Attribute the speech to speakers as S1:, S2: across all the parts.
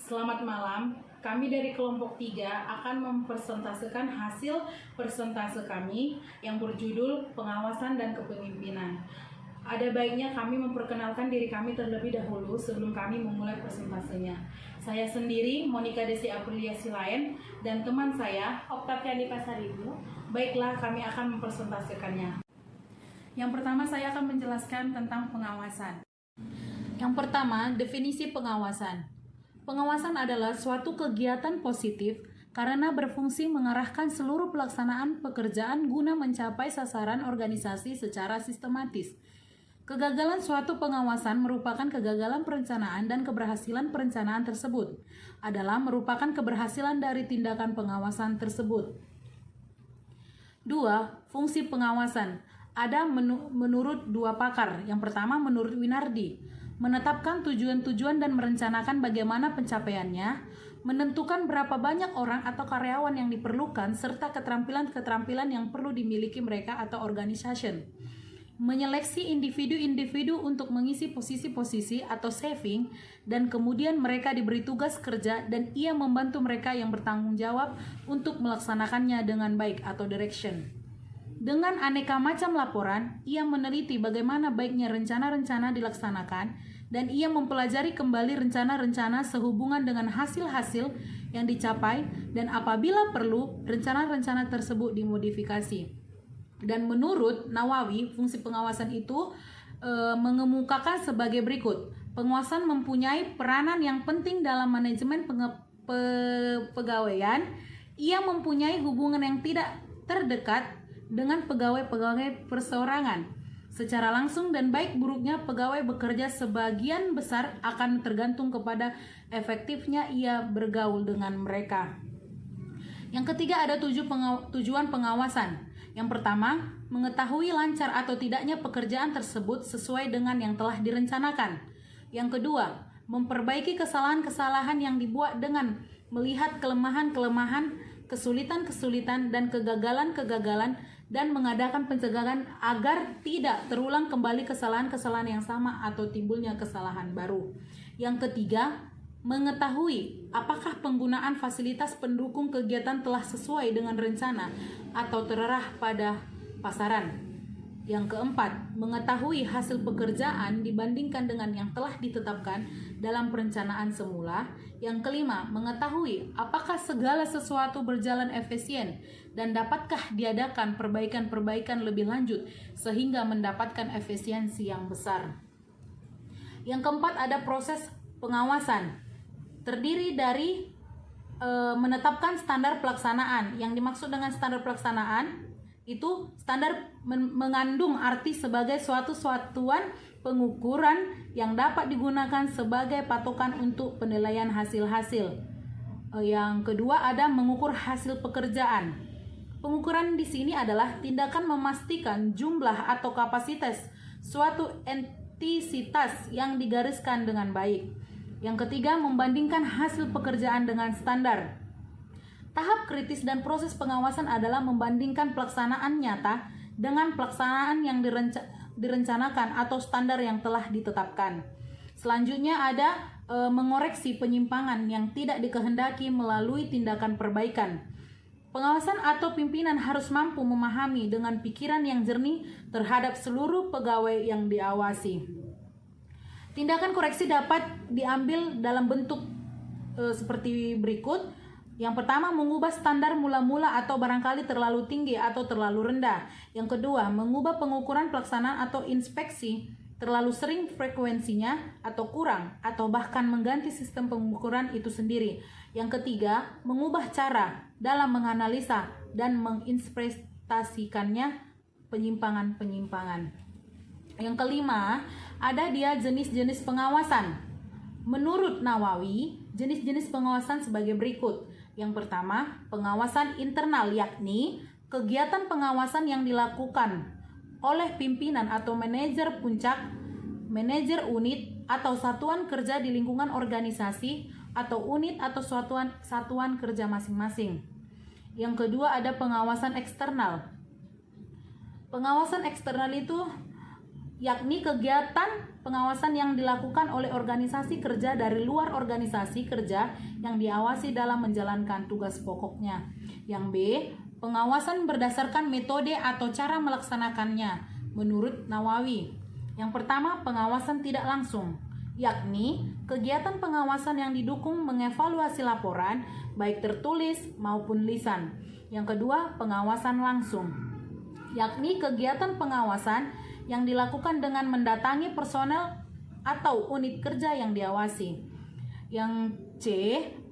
S1: Selamat malam. Kami dari kelompok 3 akan mempresentasikan hasil persentase kami yang berjudul Pengawasan dan Kepemimpinan. Ada baiknya kami memperkenalkan diri kami terlebih dahulu sebelum kami memulai presentasenya. Saya sendiri, Monica Desi Aprilia Silaen, dan teman saya,
S2: Octaviani Pasaribu.
S1: Baiklah, kami akan mempresentasikannya. Yang pertama, saya akan menjelaskan tentang pengawasan. Yang pertama, definisi pengawasan. Pengawasan adalah suatu kegiatan positif karena berfungsi mengarahkan seluruh pelaksanaan pekerjaan guna mencapai sasaran organisasi secara sistematis. Kegagalan suatu pengawasan merupakan kegagalan perencanaan dan keberhasilan perencanaan tersebut adalah merupakan keberhasilan dari tindakan pengawasan tersebut. 2. Fungsi pengawasan. Ada menurut dua pakar. Yang pertama menurut Winardi, menetapkan tujuan-tujuan dan merencanakan bagaimana pencapaiannya, menentukan berapa banyak orang atau karyawan yang diperlukan, serta keterampilan-keterampilan yang perlu dimiliki mereka atau organization. Menyeleksi individu-individu untuk mengisi posisi-posisi atau saving, dan kemudian mereka diberi tugas kerja dan ia membantu mereka yang bertanggung jawab untuk melaksanakannya dengan baik atau direction. Dengan aneka macam laporan, ia meneliti bagaimana baiknya rencana-rencana dilaksanakan dan ia mempelajari kembali rencana-rencana sehubungan dengan hasil-hasil yang dicapai dan apabila perlu, rencana-rencana tersebut dimodifikasi. Dan menurut Nawawi, fungsi pengawasan itu mengemukakan sebagai berikut. Pengawasan mempunyai peranan yang penting dalam manajemen pegawaian. Ia mempunyai hubungan yang tidak terdekat dengan pegawai-pegawai perseorangan. Secara langsung dan baik buruknya pegawai bekerja sebagian besar akan tergantung kepada efektifnya ia bergaul dengan mereka. Yang ketiga ada tujuan pengawasan. Yang pertama, mengetahui lancar atau tidaknya pekerjaan tersebut sesuai dengan yang telah direncanakan. Yang kedua, memperbaiki kesalahan-kesalahan yang dibuat dengan melihat kelemahan-kelemahan, kesulitan-kesulitan, dan kegagalan-kegagalan dan mengadakan pencegahan agar tidak terulang kembali kesalahan-kesalahan yang sama atau timbulnya kesalahan baru. Yang ketiga, mengetahui apakah penggunaan fasilitas pendukung kegiatan telah sesuai dengan rencana atau terarah pada pasaran. Yang keempat, mengetahui hasil pekerjaan dibandingkan dengan yang telah ditetapkan dalam perencanaan semula. Yang kelima, mengetahui apakah segala sesuatu berjalan efisien dan dapatkah diadakan perbaikan-perbaikan lebih lanjut sehingga mendapatkan efisiensi yang besar. Yang keempat, ada proses pengawasan. Terdiri dari menetapkan standar pelaksanaan. Yang dimaksud dengan standar pelaksanaan itu standar mengandung arti sebagai suatu satuan pengukuran yang dapat digunakan sebagai patokan untuk penilaian hasil-hasil. Yang kedua ada mengukur hasil pekerjaan. Pengukuran di sini adalah tindakan memastikan jumlah atau kapasitas suatu entitas yang digariskan dengan baik. Yang ketiga membandingkan hasil pekerjaan dengan standar. Tahap kritis dan proses pengawasan adalah membandingkan pelaksanaan nyata dengan pelaksanaan yang direncanakan atau standar yang telah ditetapkan. Selanjutnya ada mengoreksi penyimpangan yang tidak dikehendaki melalui tindakan perbaikan. Pengawasan atau pimpinan harus mampu memahami dengan pikiran yang jernih terhadap seluruh pegawai yang diawasi. Tindakan koreksi dapat diambil dalam bentuk seperti berikut. Yang pertama, mengubah standar mula-mula atau barangkali terlalu tinggi atau terlalu rendah. Yang kedua, mengubah pengukuran pelaksanaan atau inspeksi terlalu sering frekuensinya atau kurang, atau bahkan mengganti sistem pengukuran itu sendiri. Yang ketiga, mengubah cara dalam menganalisa dan menginterpretasikannya penyimpangan-penyimpangan. Yang kelima, ada dia jenis-jenis pengawasan. Menurut Nawawi, jenis-jenis pengawasan sebagai berikut. Yang pertama, pengawasan internal, yakni kegiatan pengawasan yang dilakukan oleh pimpinan atau manajer puncak, manajer unit atau satuan kerja di lingkungan organisasi atau unit atau satuan kerja masing-masing. Yang kedua ada pengawasan eksternal. Pengawasan eksternal itu yakni kegiatan pengawasan yang dilakukan oleh organisasi kerja dari luar organisasi kerja yang diawasi dalam menjalankan tugas pokoknya. Yang B, pengawasan berdasarkan metode atau cara melaksanakannya menurut Nawawi. Yang pertama, pengawasan tidak langsung, yakni kegiatan pengawasan yang didukung mengevaluasi laporan baik tertulis maupun lisan. Yang kedua, pengawasan langsung, yakni kegiatan pengawasan yang dilakukan dengan mendatangi personel atau unit kerja yang diawasi. Yang C,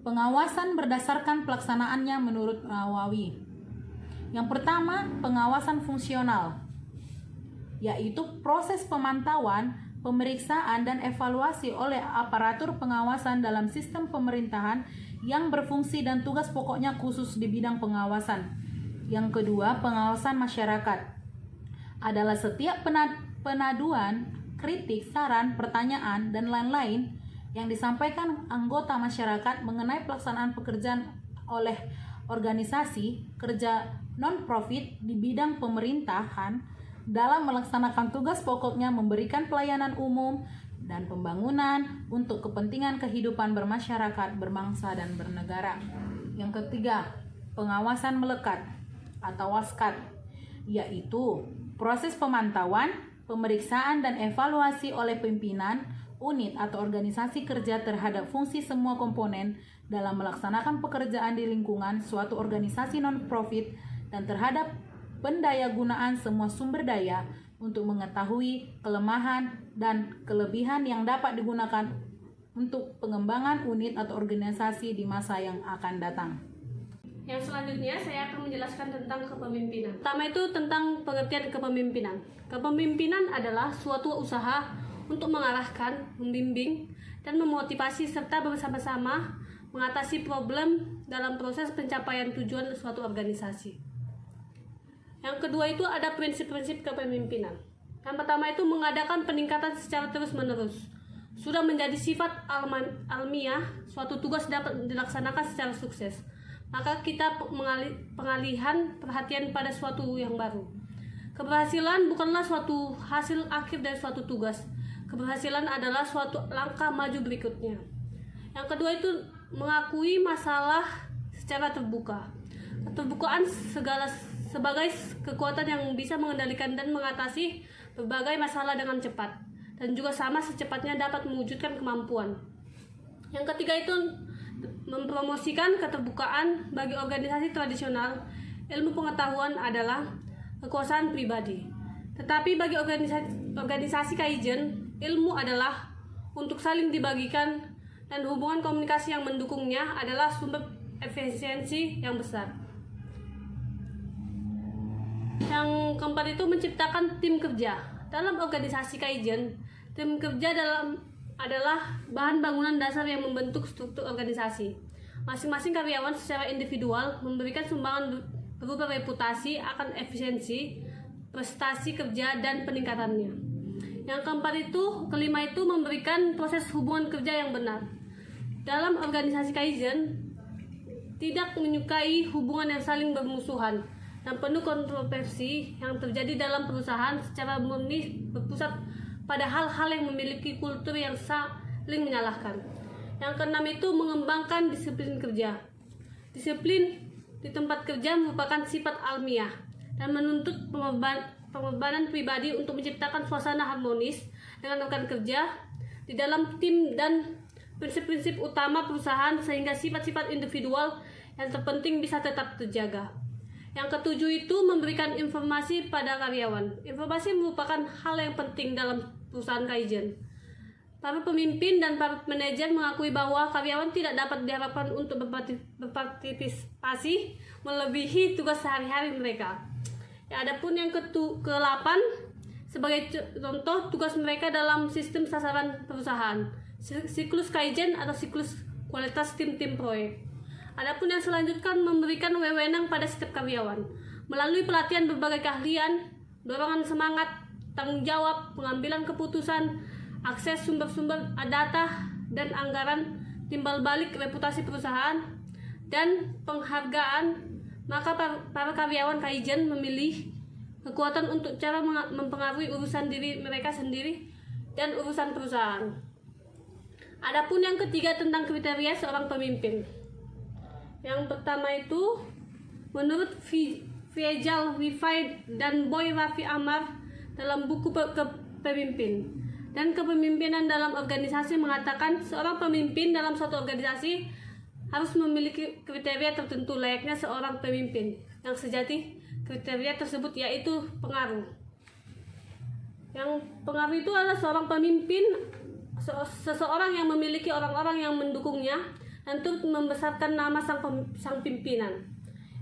S1: pengawasan berdasarkan pelaksanaannya menurut Nawawi. Yang pertama, pengawasan fungsional, yaitu proses pemantauan, pemeriksaan, dan evaluasi oleh aparatur pengawasan dalam sistem pemerintahan yang berfungsi dan tugas pokoknya khusus di bidang pengawasan. Yang kedua, pengawasan masyarakat adalah setiap penaduan, kritik, saran, pertanyaan, dan lain-lain yang disampaikan anggota masyarakat mengenai pelaksanaan pekerjaan oleh organisasi kerja non-profit di bidang pemerintahan dalam melaksanakan tugas pokoknya memberikan pelayanan umum dan pembangunan untuk kepentingan kehidupan bermasyarakat, berbangsa, dan bernegara. Yang ketiga, pengawasan melekat atau waskat, yaitu proses pemantauan, pemeriksaan, dan evaluasi oleh pimpinan, unit, atau organisasi kerja terhadap fungsi semua komponen dalam melaksanakan pekerjaan di lingkungan suatu organisasi non-profit dan terhadap pendayagunaan semua sumber daya untuk mengetahui kelemahan dan kelebihan yang dapat digunakan untuk pengembangan unit atau organisasi di masa yang akan datang.
S2: Yang selanjutnya saya akan menjelaskan tentang kepemimpinan. Pertama itu tentang pengertian kepemimpinan. Kepemimpinan adalah suatu usaha untuk mengarahkan, membimbing, dan memotivasi serta bersama-sama mengatasi problem dalam proses pencapaian tujuan suatu organisasi. Yang kedua itu ada prinsip-prinsip kepemimpinan. Yang pertama itu mengadakan peningkatan secara terus-menerus. Sudah menjadi sifat almiah, suatu tugas dapat dilaksanakan secara sukses. Maka kita pengalihan perhatian pada suatu yang baru. Keberhasilan bukanlah suatu hasil akhir dari suatu tugas. Keberhasilan adalah suatu langkah maju berikutnya. Yang kedua itu mengakui masalah secara terbuka. Keterbukaan sebagai kekuatan yang bisa mengendalikan dan mengatasi berbagai masalah dengan cepat. Dan juga sama secepatnya dapat mewujudkan kemampuan. Yang ketiga itu mempromosikan keterbukaan. Bagi organisasi tradisional, ilmu pengetahuan adalah kekuasaan pribadi. Tetapi bagi organisasi Kaizen, ilmu adalah untuk saling dibagikan dan hubungan komunikasi yang mendukungnya adalah sumber efisiensi yang besar. Yang keempat itu menciptakan tim kerja. Dalam organisasi Kaizen, tim kerja adalah bahan bangunan dasar yang membentuk struktur organisasi. Masing-masing karyawan secara individual memberikan sumbangan berupa reputasi akan efisiensi, prestasi kerja, dan peningkatannya. Yang kelima itu memberikan proses hubungan kerja yang benar. Dalam organisasi Kaizen, tidak menyukai hubungan yang saling bermusuhan dan penuh kontroversi yang terjadi dalam perusahaan secara murni berpusat pada hal-hal yang memiliki kultur yang saling menyalahkan. Yang keenam itu mengembangkan disiplin kerja. Disiplin di tempat kerja merupakan sifat almiah dan menuntut pengorbanan pribadi untuk menciptakan suasana harmonis dengan rekan kerja di dalam tim dan prinsip-prinsip utama perusahaan sehingga sifat-sifat individual yang terpenting bisa tetap terjaga. Yang ketujuh itu memberikan informasi pada karyawan. Informasi merupakan hal yang penting dalam perusahaan Kaizen. Para pemimpin dan para manajer mengakui bahwa karyawan tidak dapat diharapkan untuk berpartisipasi melebihi tugas sehari-hari mereka. Ya, adapun yang ke-8 sebagai contoh tugas mereka dalam sistem sasaran perusahaan, siklus Kaizen atau siklus kualitas tim-tim proyek. Adapun yang selanjutnya memberikan wewenang pada setiap karyawan melalui pelatihan berbagai keahlian, dorongan semangat, tanggung jawab, pengambilan keputusan, akses sumber-sumber data dan anggaran, timbal balik reputasi perusahaan, dan penghargaan. Maka para karyawan Kaizen memilih kekuatan untuk cara mempengaruhi urusan diri mereka sendiri dan urusan perusahaan. Adapun yang ketiga tentang kriteria seorang pemimpin. Yang pertama itu menurut Faisal Rifai dan Boy Raffi Amar dalam buku Kepemimpinan dan Kepemimpinan dalam Organisasi mengatakan seorang pemimpin dalam suatu organisasi harus memiliki kriteria tertentu layaknya seorang pemimpin yang sejati. Kriteria tersebut yaitu pengaruh. Yang pengaruh itu adalah seorang pemimpin, seseorang yang memiliki orang-orang yang mendukungnya dan turut membesarkan nama sang pimpinan.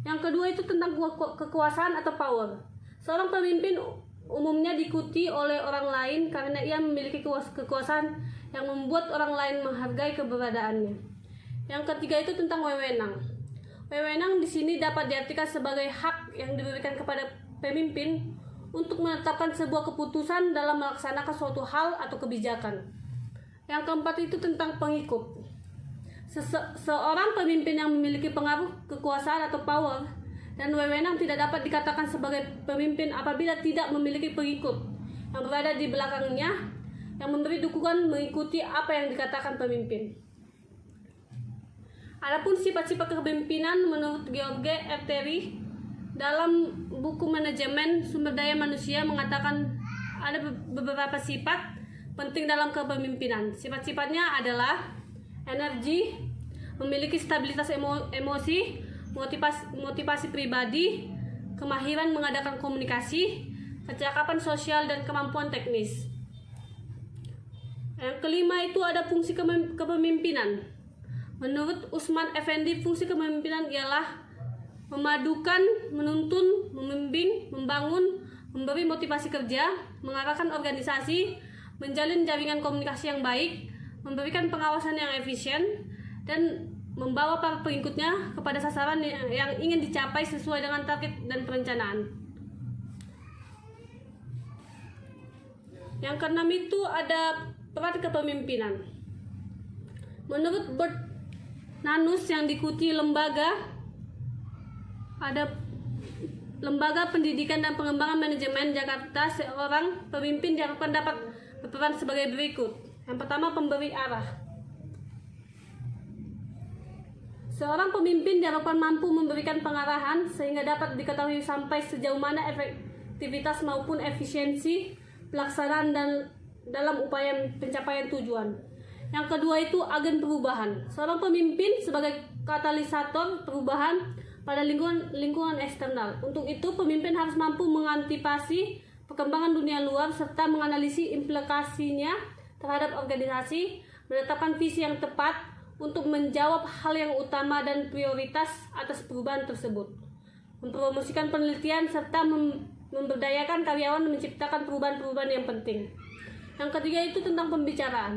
S2: Yang kedua itu tentang kekuasaan atau power. Seorang pemimpin umumnya diikuti oleh orang lain karena ia memiliki kekuasaan yang membuat orang lain menghargai keberadaannya. Yang ketiga itu tentang wewenang. Wewenang di sini dapat diartikan sebagai hak yang diberikan kepada pemimpin untuk menetapkan sebuah keputusan dalam melaksanakan suatu hal atau kebijakan. Yang keempat itu tentang pengikut. Seorang pemimpin yang memiliki pengaruh, kekuasaan atau power dan wewenang tidak dapat dikatakan sebagai pemimpin apabila tidak memiliki pengikut yang berada di belakangnya yang memberi dukungan mengikuti apa yang dikatakan pemimpin. Adapun sifat-sifat kepemimpinan menurut George R. Terry dalam buku Manajemen Sumber Daya Manusia mengatakan ada beberapa sifat penting dalam kepemimpinan. Sifat-sifatnya adalah energi, memiliki stabilitas emosi, motivasi pribadi, kemahiran mengadakan komunikasi, kecakapan sosial dan kemampuan teknis. Yang kelima itu ada fungsi kepemimpinan. Menurut Usman Effendi, fungsi kepemimpinan ialah memadukan, menuntun, membimbing, membangun, memberi motivasi kerja, mengarahkan organisasi, menjalin jaringan komunikasi yang baik, memberikan pengawasan yang efisien, dan membawa para pengikutnya kepada sasaran yang ingin dicapai sesuai dengan target dan perencanaan. Yang keenam itu ada peran kepemimpinan. Menurut Bert Nanus yang diikuti ada Lembaga Pendidikan dan Pengembangan Manajemen Jakarta, seorang pemimpin diharapkan dapat berperan sebagai berikut. Yang pertama, pemberi arah. Seorang pemimpin diharapkan mampu memberikan pengarahan sehingga dapat diketahui sampai sejauh mana efektivitas maupun efisiensi pelaksanaan dan dalam upaya pencapaian tujuan. Yang kedua itu agen perubahan. Seorang pemimpin sebagai katalisator perubahan pada lingkungan eksternal. Untuk itu, pemimpin harus mampu mengantisipasi perkembangan dunia luar serta menganalisis implikasinya terhadap organisasi, menetapkan visi yang tepat untuk menjawab hal yang utama dan prioritas atas perubahan tersebut, mempromosikan penelitian serta memberdayakan karyawan menciptakan perubahan-perubahan yang penting. Yang ketiga itu tentang pembicara.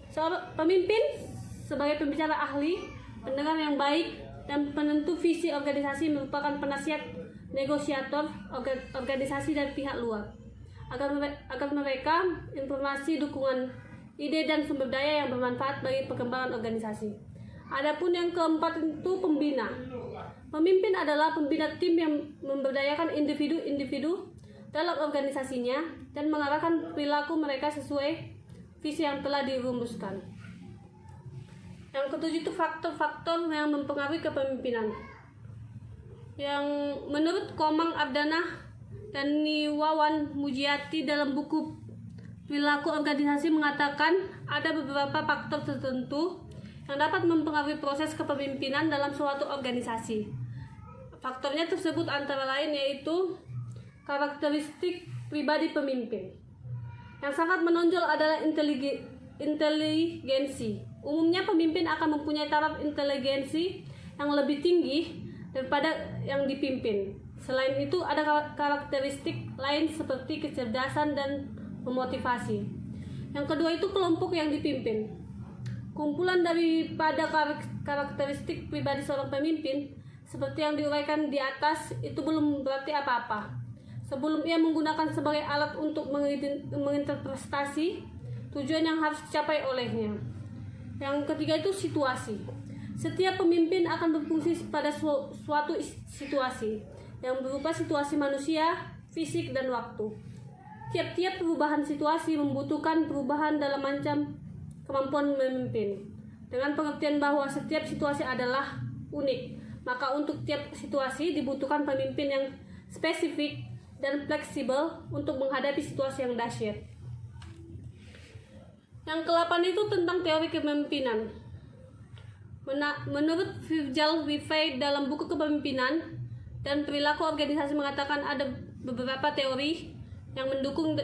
S2: Seorang pemimpin sebagai pembicara ahli, pendengar yang baik, dan penentu visi organisasi merupakan penasihat negosiator organisasi dari pihak luar agar mereka informasi, dukungan, ide dan sumber daya yang bermanfaat bagi perkembangan organisasi. Adapun yang keempat itu pembina. Pemimpin adalah pembina tim yang memberdayakan individu-individu dalam organisasinya dan mengarahkan perilaku mereka sesuai visi yang telah dirumuskan. Yang ketujuh itu faktor-faktor yang mempengaruhi kepemimpinan. Yang menurut Komang Ardana dan Niwawan Mujiati dalam buku Perilaku Organisasi mengatakan ada beberapa faktor tertentu yang dapat mempengaruhi proses kepemimpinan dalam suatu organisasi. Faktornya tersebut antara lain yaitu karakteristik pribadi pemimpin. Yang sangat menonjol adalah inteligensi. Umumnya pemimpin akan mempunyai taraf inteligensi yang lebih tinggi daripada yang dipimpin. Selain itu ada karakteristik lain seperti kecerdasan dan memotivasi. Yang kedua itu kelompok yang dipimpin. Kumpulan daripada karakteristik pribadi seorang pemimpin seperti yang diuraikan di atas itu belum berarti apa-apa. Sebelum ia menggunakan sebagai alat untuk menginterpretasi tujuan yang harus dicapai olehnya. Yang ketiga itu situasi. Setiap pemimpin akan berfungsi pada suatu situasi. yang berupa situasi manusia, fisik, dan waktu. Tiap-tiap perubahan situasi membutuhkan perubahan dalam macam kemampuan memimpin. Dengan pengertian bahwa setiap situasi adalah unik, maka untuk tiap situasi dibutuhkan pemimpin yang spesifik dan fleksibel untuk menghadapi situasi yang dahsyat. Yang ke-8 itu tentang teori kepemimpinan. Menurut Virgil Riffey dalam buku Kepemimpinan dan Perilaku Organisasi mengatakan ada beberapa teori yang mendukung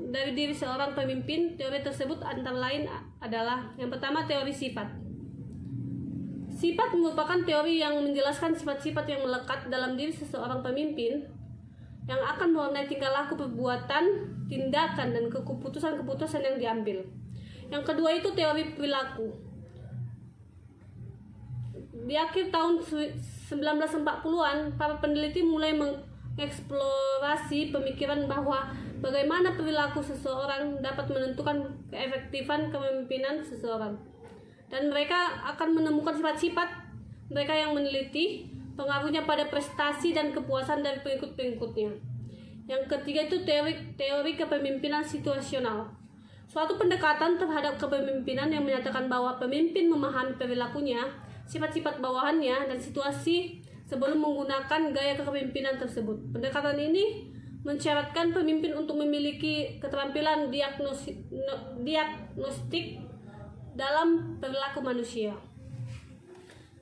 S2: dari diri seorang pemimpin. Teori tersebut antara lain adalah yang pertama, teori sifat. Sifat merupakan teori yang menjelaskan sifat-sifat yang melekat dalam diri seseorang pemimpin yang akan mewarnai tingkah laku, perbuatan, tindakan, dan keputusan-keputusan yang diambil. Yang kedua itu teori perilaku. Di akhir tahun 1940-an, para peneliti mulai mengeksplorasi pemikiran bahwa bagaimana perilaku seseorang dapat menentukan keefektifan kepemimpinan seseorang. Dan mereka akan menemukan sifat-sifat mereka yang meneliti pengaruhnya pada prestasi dan kepuasan dari pengikut-pengikutnya. Yang ketiga itu teori kepemimpinan situasional. Suatu pendekatan terhadap kepemimpinan yang menyatakan bahwa pemimpin memahami perilakunya, sifat-sifat bawahannya, dan situasi sebelum menggunakan gaya kepemimpinan tersebut. Pendekatan ini mensyaratkan pemimpin untuk memiliki keterampilan diagnostik dalam perilaku manusia.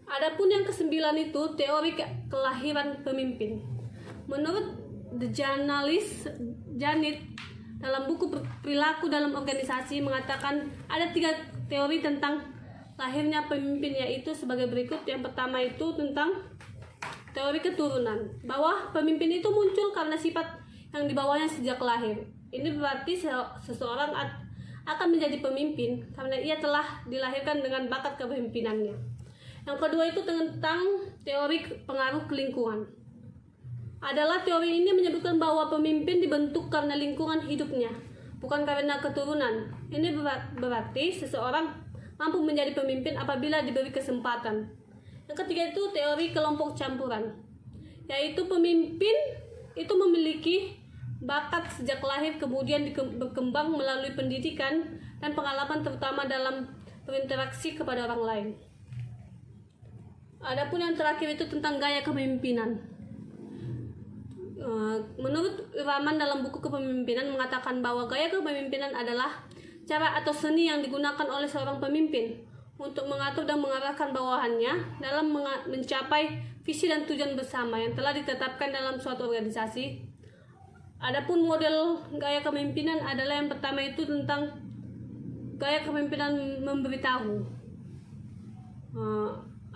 S2: Adapun yang kesembilan itu teori kelahiran pemimpin. Menurut The Journalist Janet dalam buku Perilaku dalam Organisasi mengatakan ada 3 teori tentang lahirnya pemimpin, yaitu sebagai berikut. Yang pertama itu tentang teori keturunan, bahwa pemimpin itu muncul karena sifat yang dibawanya sejak lahir. Ini berarti seseorang akan menjadi pemimpin karena ia telah dilahirkan dengan bakat kepemimpinannya. Yang kedua itu tentang teori pengaruh lingkungan. Adalah teori ini menyebutkan bahwa pemimpin dibentuk karena lingkungan hidupnya, bukan karena keturunan. Ini berarti seseorang mampu menjadi pemimpin apabila diberi kesempatan. Yang ketiga itu teori kelompok campuran, yaitu pemimpin itu memiliki bakat sejak lahir, kemudian berkembang melalui pendidikan dan pengalaman, terutama dalam berinteraksi kepada orang lain. Adapun yang terakhir itu tentang gaya kepemimpinan. Menurut Rahman dalam buku Kepemimpinan mengatakan bahwa gaya kepemimpinan adalah cara atau seni yang digunakan oleh seorang pemimpin untuk mengatur dan mengarahkan bawahannya dalam mencapai visi dan tujuan bersama yang telah ditetapkan dalam suatu organisasi. Adapun model gaya kepemimpinan adalah yang pertama itu tentang gaya kepemimpinan memberitahu.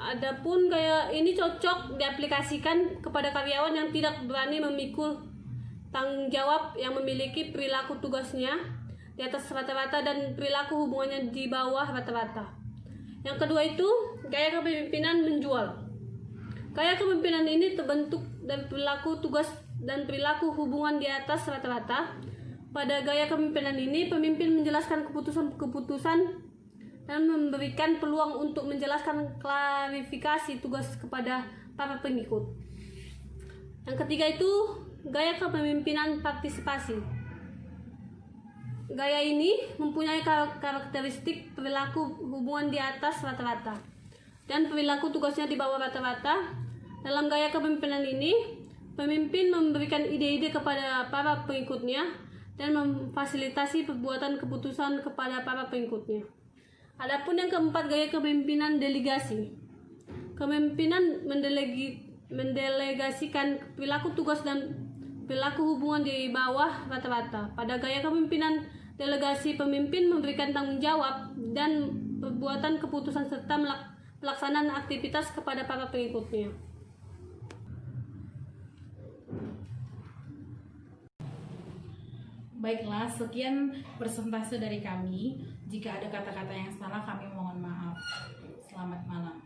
S2: Adapun gaya ini cocok diaplikasikan kepada karyawan yang tidak berani memikul tanggung jawab, yang memiliki perilaku tugasnya di atas rata-rata dan perilaku hubungannya di bawah rata-rata. Yang kedua itu gaya kepemimpinan menjual. Gaya kepemimpinan ini terbentuk dari perilaku tugas dan perilaku hubungan di atas rata-rata. Pada gaya kepemimpinan ini, pemimpin menjelaskan keputusan-keputusan dan memberikan peluang untuk menjelaskan klarifikasi tugas kepada para pengikut. Yang ketiga itu gaya kepemimpinan partisipasi. Gaya ini mempunyai karakteristik perilaku hubungan di atas rata-rata dan perilaku tugasnya di bawah rata-rata. Dalam gaya kepemimpinan ini, pemimpin memberikan ide-ide kepada para pengikutnya dan memfasilitasi perbuatan keputusan kepada para pengikutnya. Adapun yang keempat, gaya kepemimpinan delegasi. Kepemimpinan mendelegasikan perilaku tugas dan perilaku hubungan di bawah rata-rata. Pada gaya kepemimpinan delegasi, pemimpin memberikan tanggung jawab dan perbuatan keputusan serta pelaksanaan aktivitas kepada para pengikutnya.
S1: Baiklah, sekian persentase dari kami. Jika ada kata-kata yang salah, kami mohon maaf. Selamat malam.